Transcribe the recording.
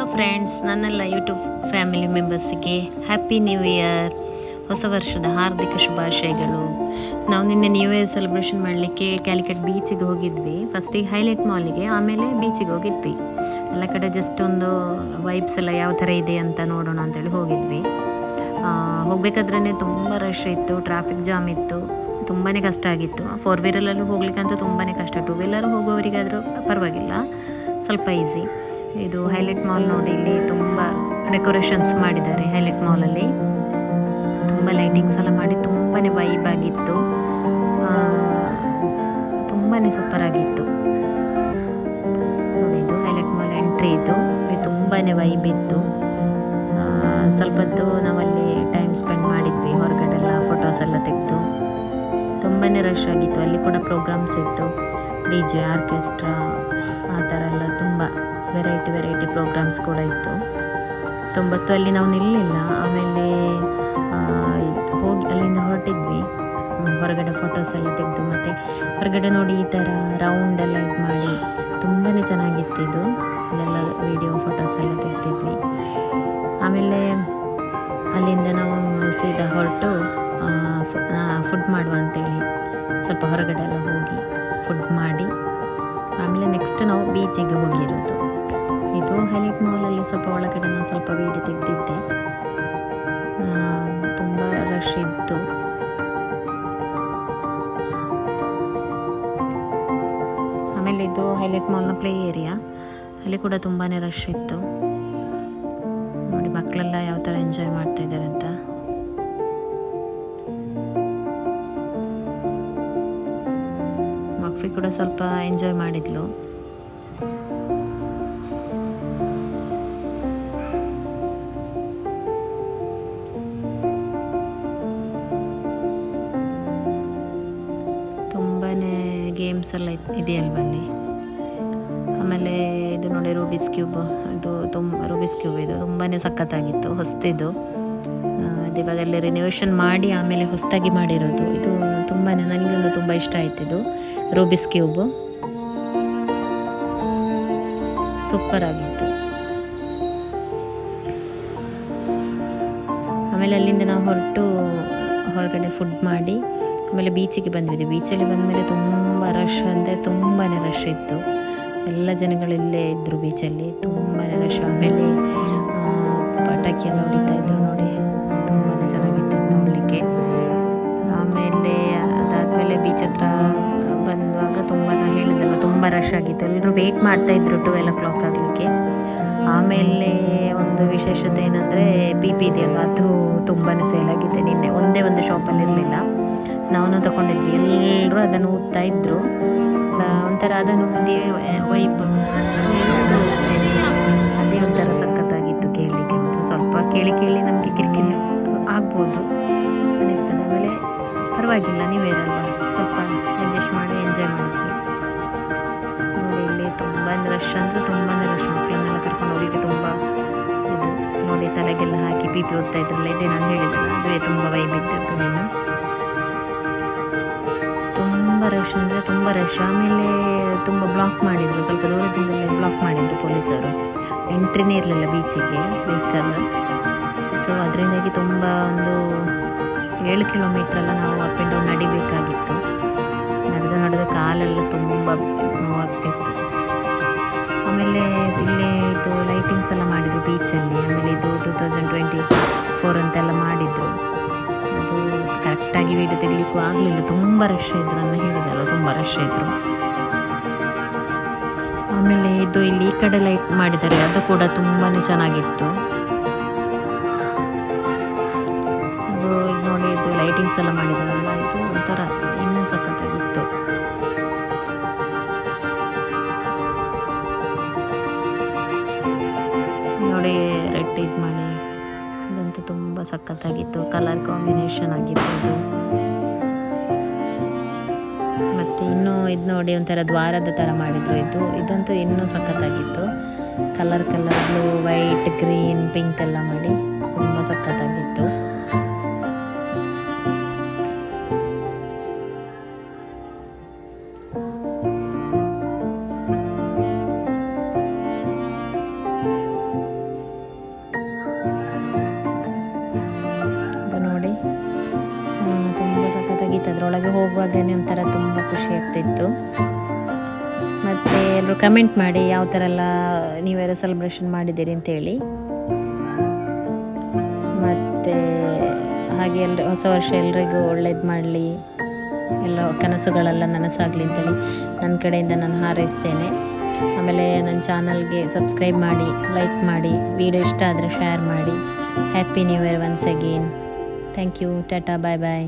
Hello friends, ನನ್ನೆಲ್ಲ YouTube family ಮೆಂಬರ್ಸಿಗೆ happy new year, ಹೊಸ ವರ್ಷದ ಹಾರ್ದಿಕ ಶುಭಾಶಯಗಳು. ನಾವು ನಿನ್ನೆ ನ್ಯೂ ಇಯರ್ ಸೆಲೆಬ್ರೇಷನ್ ಮಾಡಲಿಕ್ಕೆ ಕ್ಯಾಲಿಕಟ್ ಬೀಚಿಗೆ ಹೋಗಿದ್ವಿ. ಫಸ್ಟಿಗೆ ಹೈಲೈಟ್ ಮಾಲಿಗೆ, ಆಮೇಲೆ ಬೀಚಿಗೆ ಹೋಗಿದ್ವಿ. ಎಲ್ಲ ಕಡೆ ಜಸ್ಟ್ ಒಂದು ವೈಬ್ಸ್ ಎಲ್ಲ ಯಾವ ಥರ ಇದೆ ಅಂತ ನೋಡೋಣ ಅಂತೇಳಿ ಹೋಗಿದ್ವಿ. ಹೋಗಬೇಕಾದ್ರೇ ತುಂಬ ರಶ್ ಇತ್ತು, ಟ್ರಾಫಿಕ್ ಜಾಮ್ ಇತ್ತು, ತುಂಬಾ ಕಷ್ಟ ಆಗಿತ್ತು. 4 ವೀಲರಲ್ಲೂ ಹೋಗ್ಲಿಕ್ಕಂತೂ ತುಂಬಾ ಕಷ್ಟ. 2 ವೀಲರ್ ಹೋಗೋವರಿಗಾದರೂ ಪರವಾಗಿಲ್ಲ, ಸ್ವಲ್ಪ ಈಸಿ. ಇದು ಹೈಲೈಟ್ ಮಾಲ್ ನೋಡಿ, ಇಲ್ಲಿ ತುಂಬ ಡೆಕೋರೇಷನ್ಸ್ ಮಾಡಿದ್ದಾರೆ. ಹೈಲೈಟ್ ಮಾಲಲ್ಲಿ ತುಂಬ ಲೈಟಿಂಗ್ಸ್ ಎಲ್ಲ ಮಾಡಿ ತುಂಬಾ ವೈಬ್ ಆಗಿತ್ತು, ತುಂಬಾ ಸೂಪರ್ ಆಗಿತ್ತು ನೋಡಿ. ಇದು ಹೈಲೈಟ್ ಮಾಲ್ ಎಂಟ್ರಿ ಇತ್ತು, ಇಲ್ಲಿ ತುಂಬಾ ವೈಬ್ ಇತ್ತು. ಸ್ವಲ್ಪ ಹೊತ್ತು ನಾವಲ್ಲಿ ಟೈಮ್ ಸ್ಪೆಂಡ್ ಮಾಡಿದ್ವಿ, ಹೊರಗಡೆ ಎಲ್ಲ ಫೋಟೋಸ್ ಎಲ್ಲ ತೆಗೆದು. ತುಂಬಾ ರಶ್ ಆಗಿತ್ತು. ಅಲ್ಲಿ ಕೂಡ ಪ್ರೋಗ್ರಾಮ್ಸ್ ಇತ್ತು, DJ, ಆರ್ಕೆಸ್ಟ್ರಾ, ಆ ಥರ ಎಲ್ಲ ತುಂಬ ವೆರೈಟಿ ಪ್ರೋಗ್ರಾಮ್ಸ್ ಕೂಡ ಇತ್ತು. ತೊಂಬತ್ತು ಅಲ್ಲಿ ನಾವು ನಿಲ್ಲಿಲ್ಲ. ಆಮೇಲೆ ಹೋಗಿ ಅಲ್ಲಿಂದ ಹೊರಟಿದ್ವಿ. ಹೊರಗಡೆ ಫೋಟೋಸ್ ಎಲ್ಲ ತೆಗೆದು, ಮತ್ತು ಹೊರಗಡೆ ನೋಡಿ ಈ ಥರ ರೌಂಡ್ ಎಲ್ಲ ಇದು ಮಾಡಿ ತುಂಬಾ ಚೆನ್ನಾಗಿತ್ತು. ಇದು ಅಲ್ಲೆಲ್ಲ ವೀಡಿಯೋ ಫೋಟೋಸ್ ಎಲ್ಲ ತೆಗ್ದಿದ್ವಿ. ಆಮೇಲೆ ಅಲ್ಲಿಂದ ನಾವು ಸೀದಾ ಹೊರಟು ಫುಡ್ ಮಾಡುವ ಅಂತೇಳಿ ಸ್ವಲ್ಪ ಹೊರಗಡೆ ಎಲ್ಲ ಹೋಗಿ ಫುಡ್ ಮಾಡಿ, ಆಮೇಲೆ ನೆಕ್ಸ್ಟ್ ನಾವು ಬೀಚಿಗೆ ಹೋಗಿರೋದು. ಇದು ಹೈಲೈಟ್ ಮಾಲಲ್ಲಿ ಸ್ವಲ್ಪ ಒಳಗಡೆ ನಾನು ಸ್ವಲ್ಪ ವೀಡಿಯೋ ತೆಗೆದಿದ್ದೆ. ತುಂಬ ರಶ್ ಇತ್ತು. ಆಮೇಲೆ ಇದು ಹೈಲೈಟ್ ಮಾಲ್ನ ಪ್ಲೇ ಏರಿಯಾ, ಅಲ್ಲಿ ಕೂಡ ತುಂಬಾ ರಶ್ ಇತ್ತು ನೋಡಿ. ಮಕ್ಕಳೆಲ್ಲ ಯಾವ ಥರ ಎಂಜಾಯ್ ಮಾಡ್ತಾ ಇದ್ದಾರೆ ಅಂತ. ಮಕ್ಫಿ ಕೂಡ ಸ್ವಲ್ಪ ಎಂಜಾಯ್ ಮಾಡಿದ್ಲು. ತುಂಬಾ ಗೇಮ್ಸ್ ಎಲ್ಲ ಇದೆಯಲ್ವಲ್ಲಿ. ಆಮೇಲೆ ಇದು ನೋಡಿ ರೂಬಿಕ್ಸ್ ಕ್ಯೂಬ್, ಇದು ರೂಬಿಕ್ಸ್ ಕ್ಯೂಬ್ ಇದು ತುಂಬಾ ಸಖತ್ತಾಗಿತ್ತು, ಹೊಸದಿದು. ಇವಾಗ ಅಲ್ಲಿ ರಿನೋವೇಷನ್ ಮಾಡಿ ಆಮೇಲೆ ಹೊಸದಾಗಿ ಮಾಡಿರೋದು. ಇದು ತುಂಬಾ ನನಗೊಂದು ತುಂಬ ಇಷ್ಟ ಆಯ್ತು. ಇದು ರೂಬಿಕ್ಸ್ ಕ್ಯೂಬ್ ಸೂಪರ್ ಆಗಿತ್ತು. ಆಮೇಲೆ ಅಲ್ಲಿಂದ ನಾವು ಹೊರಗಡೆ ಫುಡ್ ಮಾಡಿ ಆಮೇಲೆ ಬೀಚಿಗೆ ಬಂದ್ವಿ. ಬೀಚಲ್ಲಿ ಬಂದಮೇಲೆ ತುಂಬ ರಶ್ ಅಂದರೆ ತುಂಬಾ ರಶ್ ಇತ್ತು. ಎಲ್ಲ ಜನಗಳಿಲ್ಲೇ ಇದ್ದರು ಬೀಚಲ್ಲಿ, ತುಂಬಾ ರಶ್. ಆಮೇಲೆ ಪಟಾಕಿ ಎಲ್ಲ ಹೊಡಿತಾ ಇದ್ರು ನೋಡಿ, ತುಂಬಾ ಚೆನ್ನಾಗಿತ್ತು ನೋಡಲಿಕ್ಕೆ. ಆಮೇಲೆ ಅದಾದಮೇಲೆ ಬೀಚ್ ಹತ್ರ ಬಂದುವಾಗ ಹೇಳಿದಲ್ಲ ತುಂಬ ರಶ್ ಆಗಿತ್ತು. ಎಲ್ಲರೂ ವೆಯ್ಟ್ ಮಾಡ್ತಾಯಿದ್ರು 12 o'clock ಆಗಲಿಕ್ಕೆ. ಆಮೇಲೆ ಒಂದು ವಿಶೇಷತೆ ಏನಂದರೆ PP ಇದೆಯಲ್ಲ, ಅದು ತುಂಬಾ ಸೇಲ್ ಆಗಿದೆ. ನಿನ್ನೆ ಒಂದೇ ಒಂದು ಶಾಪಲ್ಲಿ ಇರಲಿಲ್ಲ, ನಾವು ತಗೊಂಡಿದ್ವಿ. ಎಲ್ಲರೂ ಅದನ್ನು ಓದ್ತಾ ಇದ್ದರು. ಒಂಥರ ಅದನ್ನು ವೈಬ್, ಅದೇ ಒಂಥರ ಸಖತ್ತಾಗಿತ್ತು ಕೇಳಲಿಕ್ಕೆ. ಮಾತ್ರ ಸ್ವಲ್ಪ ಕೇಳಿ ನಮಗೆ ಕಿರಿಕಿರಿ ಆಗ್ಬೋದು ಅನ್ನಿಸ್ತದೆ. ಆಮೇಲೆ ಪರವಾಗಿಲ್ಲ, ನೀವೇರಲ್ವ, ಸ್ವಲ್ಪ ಅಡ್ಜಸ್ಟ್ ಮಾಡಿ ಎಂಜಾಯ್ ಮಾಡಿದ್ವಿ ನೋಡಿ. ಇಲ್ಲಿ ತುಂಬಾ ರಶ್ ಅಂದರೆ ತುಂಬಾ ರಶ್. ಮಕ್ಕಳನ್ನೆಲ್ಲ ಕರ್ಕೊಂಡು ಹೋಗಲಿಕ್ಕೆ ತುಂಬ ಇದು ನೋಡಿ, ತಲೆಗೆಲ್ಲ ಹಾಕಿ PP ಓದ್ತಾ ಇದ್ರಲ್ಲ, ಇದೇ ನಾನು ಹೇಳಿದ್ದಲ್ಲ, ಅದುವೇ ತುಂಬ ವೈಬ್ ಇದ್ದದ್ದು. ನೀನು ತುಂಬ ರಶ್ ಅಂದರೆ ತುಂಬ ರಶ್. ಆಮೇಲೆ ತುಂಬ ಬ್ಲಾಕ್ ಮಾಡಿದರು, ಸ್ವಲ್ಪ ದೂರದಿಂದಲೇ ಬ್ಲಾಕ್ ಮಾಡಿದರು ಪೊಲೀಸರು. ಎಂಟ್ರಿನೇ ಇರಲಿಲ್ಲ ಬೀಚಿಗೆ ವೆಹಿಕಲ್. ಸೊ ಅದರಿಂದಾಗಿ ತುಂಬ ಒಂದು 7 kilometer ಎಲ್ಲ ನಾವು ಅಪ್ ಆ್ಯಂಡ್ ಡೌನ್ ನಡಿಬೇಕಾಗಿತ್ತು. ನಡೆದು ಕಾಲೆಲ್ಲ ತುಂಬ ನೋವಾಗ್ತಿತ್ತು. ಆಮೇಲೆ ಇಲ್ಲೇ ಇದು ಲೈಟಿಂಗ್ಸ್ ಎಲ್ಲ ಮಾಡಿದರು ಬೀಚಲ್ಲಿ. ಆಮೇಲೆ ಇದು 2024 ಅಂತೆಲ್ಲ ಮಾಡಿದರು. ಅದು ಕರೆಕ್ಟಾಗಿ ವೀಡಿಯೋ ತೆಗಿಲಿಕ್ಕೂ ಆಗಲಿಲ್ಲ, ತುಂಬ ರಶ್ ಇದ್ರು. ನಾನು ಹೇಳಿದಲ್ಲ, ತುಂಬ ರಶ್ ಇದ್ದರು. ಆಮೇಲೆ ಇದು ಇಲ್ಲಿ ಈ ಕಡೆ ಲೈಟ್ ಮಾಡಿದ್ದಾರೆ, ಅದು ಕೂಡ ತುಂಬಾ ಚೆನ್ನಾಗಿತ್ತು. ಇದು ನೋಡಿ, ಇದು ಲೈಟಿಂಗ್ಸ್ ಎಲ್ಲ ಮಾಡಿದಾರಲ್ಲ, ಇದು ಒಂಥರ ಇನ್ನೂ ಸಖತ್ತಾಗಿತ್ತು. ನೋಡಿ ರೆಡ್ ಇದು ಮಾಡಿ, ಇದಂತೂ ತುಂಬ ಸಖತ್ತಾಗಿತ್ತು. ಕಲರ್ ಕಾಂಬಿನೇಷನ್ ಆಗಿತ್ತು ಇದು. ಮತ್ತು ಇನ್ನೂ ಇದು ನೋಡಿ, ಒಂಥರ ದ್ವಾರದ ಥರ ಮಾಡಿದರು. ಇದಂತೂ ಇನ್ನೂ ಸಖತ್ತಾಗಿತ್ತು. Colour blue, white, green, pink ಎಲ್ಲ ಮಾಡಿ ತುಂಬ ಸಖತ್ತಾಗಿತ್ತು. ಅದರೊಳಗೆ ಹೋಗುವಾಗನೇ ಒಂಥರ ತುಂಬ ಖುಷಿ ಆಗ್ತಿತ್ತು. ಮತ್ತು ಎಲ್ಲರೂ ಕಮೆಂಟ್ ಮಾಡಿ ಯಾವ ಥರ ಎಲ್ಲ ನೀವೆಲ್ಲ ಸೆಲೆಬ್ರೇಷನ್ ಮಾಡಿದ್ದೀರಿ ಅಂತೇಳಿ. ಮತ್ತು ಹಾಗೆ ಎಲ್ಲರೂ ಹೊಸ ವರ್ಷ ಎಲ್ರಿಗೂ ಒಳ್ಳೇದು ಮಾಡಲಿ, ಎಲ್ಲ ಕನಸುಗಳೆಲ್ಲ ನನಸಾಗಲಿ ಅಂತೇಳಿ ನನ್ನ ಕಡೆಯಿಂದ ನಾನು ಹಾರೈಸ್ತೇನೆ. ಆಮೇಲೆ ನನ್ನ ಚಾನಲ್ಗೆ ಸಬ್ಸ್ಕ್ರೈಬ್ ಮಾಡಿ, ಲೈಕ್ ಮಾಡಿ, ವಿಡಿಯೋ ಇಷ್ಟ ಆದರೆ ಶೇರ್ ಮಾಡಿ. Happy new year once again. Thank you. Tata, bye bye.